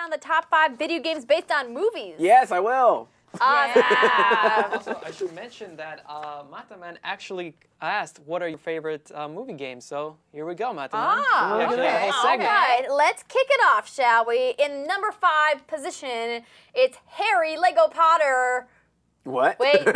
down the top 5 video games based on movies. Yes, I will. Also, I should mention that Mataman actually asked, what are your favorite movie games? So here we go, Mataman. We actually have a whole All segment. right, let's kick it off, shall we? In number 5 position, it's Harry Lego Potter. What? Wait. Hold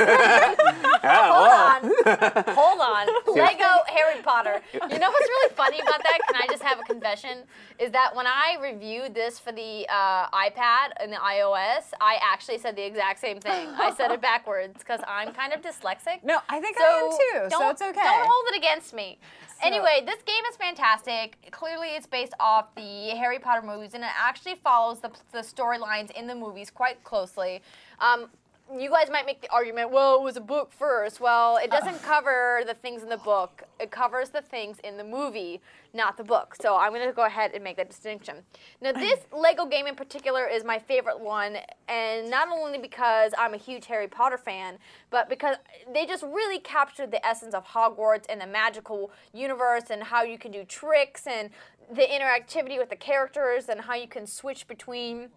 on. Lego Harry Potter. You know what's really funny about that? Can I just have a confession? Is that when I reviewed this for the iPad and the iOS, I actually said the exact same thing. I said it backwards because I'm kind of dyslexic. No, I think I am too, so it's okay. Don't hold it against me. Anyway, this game is fantastic. Clearly, it's based off the Harry Potter movies, and it actually follows the storylines in the movies quite closely. You guys might make the argument, well, it was a book first. Well, it doesn't cover the things in the book. It covers the things in the movie, not the book. So I'm going to go ahead and make that distinction. Now, this Lego game in particular is my favorite one, and not only because I'm a huge Harry Potter fan, but because they just really captured the essence of Hogwarts and the magical universe and how you can do tricks and the interactivity with the characters and how you can switch between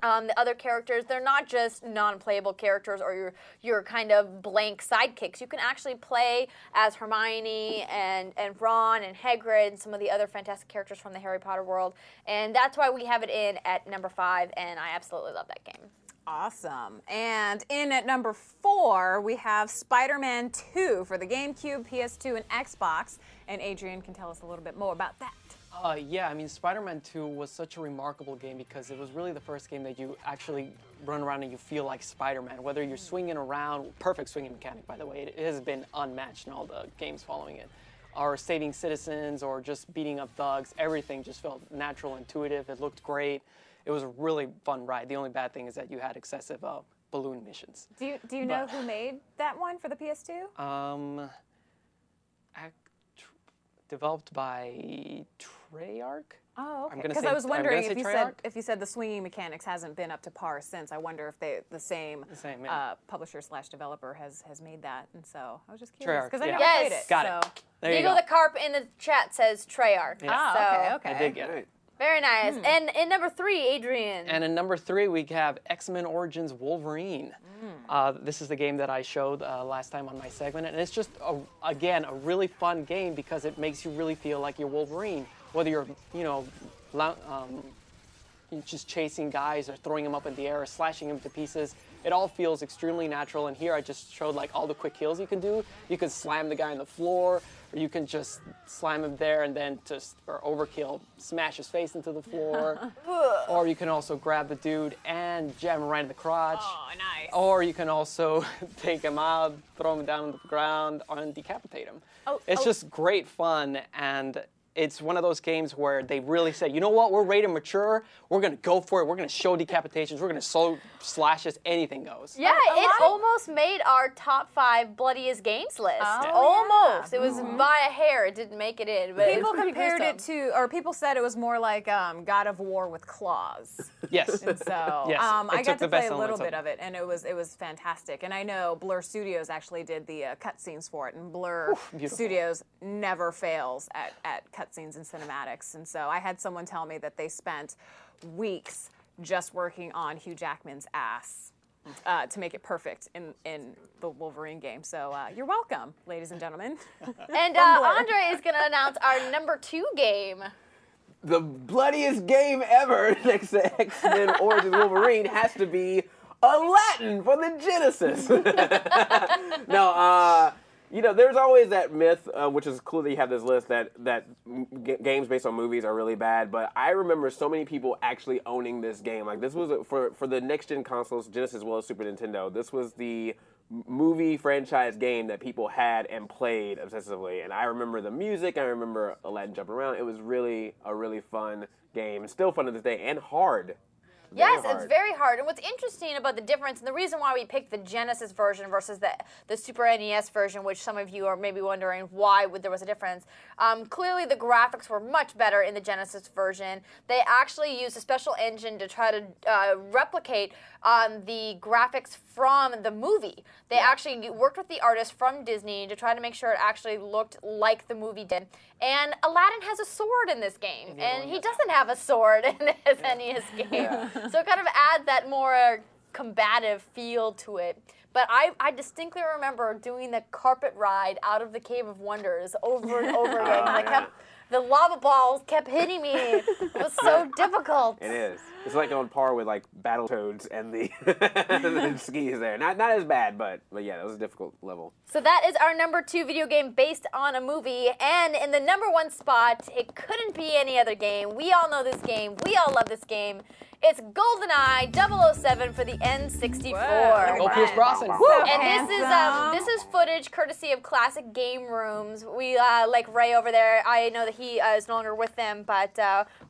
the other characters. They're not just non-playable characters or your kind of blank sidekicks. You can actually play as Hermione and Ron and Hagrid and some of the other fantastic characters from the Harry Potter world. And that's why we have it in at number 5, and I absolutely love that game. Awesome. And in at number 4, we have Spider-Man 2 for the GameCube, PS2, and Xbox. And Adrian can tell us a little bit more about that. Yeah, I mean, Spider-Man 2 was such a remarkable game because it was really the first game that you actually run around and you feel like Spider-Man. Whether you're swinging around, perfect swinging mechanic, by the way, it has been unmatched in all the games following it. Or saving citizens or just beating up thugs, everything just felt natural, intuitive, it looked great. It was a really fun ride. The only bad thing is that you had excessive balloon missions. Do you know who made that one for the PS2? Developed by Treyarch. Oh, okay. Because I was wondering if you said the swinging mechanics hasn't been up to par since. I wonder if the same publisher / developer has made that. And so I was just curious because I never played it. Got it. There you go. Diego the Carp in the chat says Treyarch. Yeah. Okay. I did get it. Very nice. And in number 3, Adrian. And in number 3, we have X-Men Origins Wolverine. This is the game that I showed last time on my segment. And it's just, again, a really fun game because it makes you really feel like you're Wolverine. Whether you're, just chasing guys or throwing them up in the air or slashing them to pieces. It all feels extremely natural. And here I just showed like all the quick kills you can do. You can slam the guy on the floor, or you can just slam him there and then or overkill, smash his face into the floor. Or you can also grab the dude and jam him right in the crotch. Oh, nice. Or you can also take him out, throw him down on the ground, and decapitate him. It's just great fun, and it's one of those games where they really say, you know what, we're rated mature, we're going to go for it, we're going to show decapitations, we're going to show slashes, anything goes. Yeah, it almost made our top 5 bloodiest games list. Almost. Yeah. It was by a hair, it didn't make it in. But people compared it to, or people said it was more like God of War with claws. Yes. And so yes. I got to play a little bit of it, and it was fantastic. And I know Blur Studios actually did the cutscenes for it, and Blur Studios never fails at cutscenes and cinematics. And so I had someone tell me that they spent weeks just working on Hugh Jackman's ass to make it perfect in the Wolverine game. So you're welcome, ladies and gentlemen. And Andre is going to announce our number 2 game. The bloodiest game ever next to X-Men Origins Wolverine has to be Aladdin for the Genesis. No, there's always that myth, which is cool that you have this list, that games based on movies are really bad. But I remember so many people actually owning this game. Like, this was for the next-gen consoles, Genesis as well as Super Nintendo. This was the movie franchise game that people had and played obsessively. And I remember the music. I remember Aladdin jumping around. It was really a really fun game. It's still fun to this day and hard. Yes, it's very hard. And what's interesting about the difference, and the reason why we picked the Genesis version versus the Super NES version, which some of you are maybe wondering why there was a difference, clearly the graphics were much better in the Genesis version. They actually used a special engine to try to replicate the graphics from the movie. They actually worked with the artist from Disney to try to make sure it actually looked like the movie did. And Aladdin has a sword in this game, and he doesn't have a sword in his NES game. So it kind of adds that more combative feel to it. But I distinctly remember doing the carpet ride out of the Cave of Wonders over and over again. The lava balls kept hitting me. It was so difficult. It is. It's like on par with like Battletoads and the skis there. Not as bad, but yeah, that was a difficult level. So that is our number 2 video game based on a movie. And in the number 1 spot, it couldn't be any other game. We all know this game. We all love this game. It's Goldeneye 007 for the N64. Go Pierce Brosnan. And this is footage courtesy of Classic Game Rooms. We like Ray over there. I know that he is no longer with them, but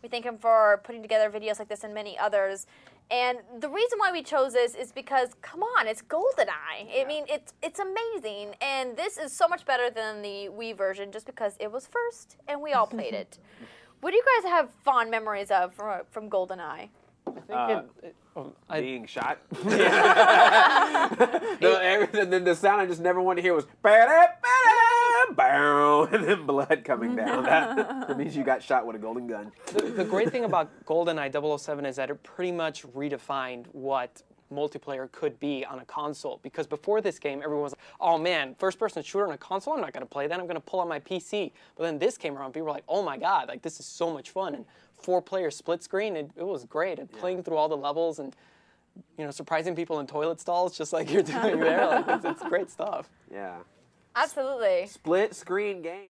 we thank him for putting together videos like this and many others. And the reason why we chose this is because, come on, it's Goldeneye. I mean, it's amazing, and this is so much better than the Wii version just because it was first and we all played it. What do you guys have fond memories of from Goldeneye? Being shot. The sound I just never wanted to hear was and then blood coming down. That means you got shot with a golden gun. The great thing about GoldenEye 007 is that it pretty much redefined what multiplayer could be on a console. Because before this game, everyone was like, oh man, first-person shooter on a console? I'm not going to play that. I'm going to pull out my PC. But then this came around, people were like, oh my god, like this is so much fun. And 4-player split screen, it was great. And playing through all the levels and surprising people in toilet stalls just like you're doing there. Like, it's great stuff. Yeah. Absolutely. Split screen game.